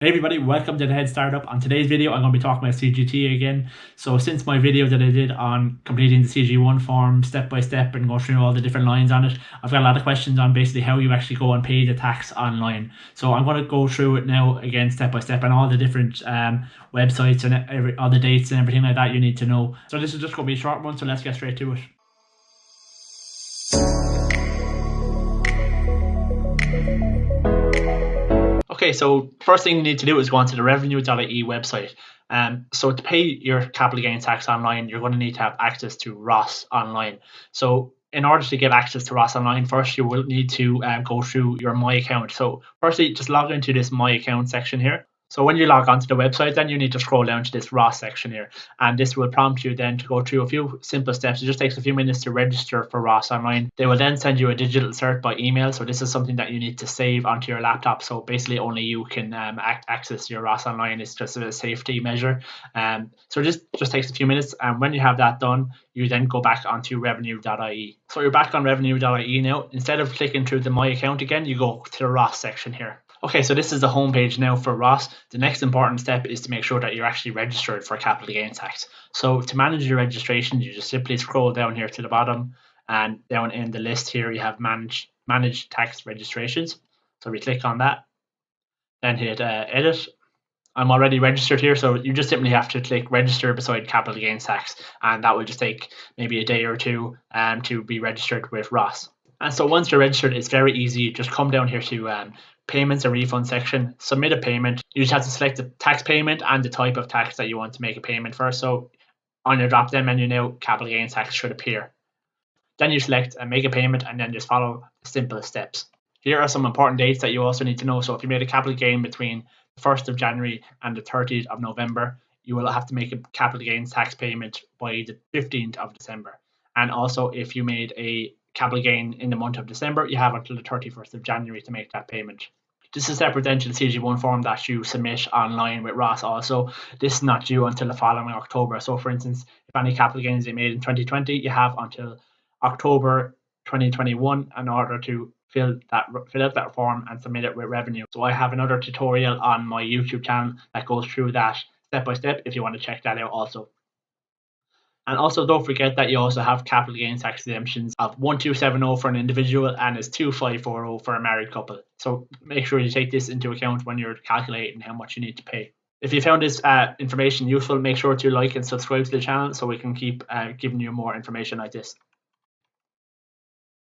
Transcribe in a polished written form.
Hey everybody, welcome to the Head Startup. On today's video, I'm going to be talking about CGT again. So since my video that I did on completing the CG1 form step by step and going through all the different lines on it, I've got a lot of questions on basically how you actually go and pay the tax online. So I'm going to go through it now again step by step and all the different websites and all the dates and everything like that you need to know. So this is just going to be a short one, so let's get straight to it. Okay, so first thing you need to do is go onto the revenue.ie website. So to pay your capital gains tax online, you're going to need to have access to ROS online. So in order to get access to ROS online, first you will need to go through your My Account. So firstly, just log into this My Account section here. So when you log onto the website, then you need to scroll down to this ROS section here, and this will prompt you then to go through a few simple steps. It just takes a few minutes to register for ROS online. They will then send you a digital cert by email. So this is something that you need to save onto your laptop. So basically only you can access your ROS online. It's just a safety measure. So just takes a few minutes, and when you have that done, you then go back onto revenue.ie. So you're back on revenue.ie now. Instead of clicking through the My Account again, you go to the ROS section here. Okay, so this is the home page now for ROS. The next important step is to make sure that you're actually registered for capital gains tax. So to manage your registration, you just simply scroll down here to the bottom, and down in the list here you have manage tax registrations. So we click on that, then hit edit. I'm already registered here, so you just simply have to click register beside capital gains tax, and that will just take maybe a day or two to be registered with ROS. And so once you're registered, it's very easy. Just come down here to payments and refund section, submit a payment. You just have to select the tax payment and the type of tax that you want to make a payment for. So on your drop down menu now, capital gains tax should appear. Then you select and make a payment, and then just follow the simple steps. Here are some important dates that you also need to know. So if you made a capital gain between the 1st of January and the 30th of November, you will have to make a capital gains tax payment by the 15th of December. And also if you made a capital gain in the month of December, you have until the 31st of January to make that payment. This is separate then to the CG1 form that you submit online with ROS also. This is not due until the following October. So for instance, if any capital gains you made in 2020, you have until October 2021 in order to fill out that form and submit it with revenue. So I have another tutorial on my YouTube channel that goes through that step by step if you want to check that out also. And also don't forget that you also have capital gains tax exemptions of 1270 for an individual and is 2540 for a married couple. So make sure you take this into account when you're calculating how much you need to pay. If you found this information useful, make sure to like and subscribe to the channel so we can keep giving you more information like this.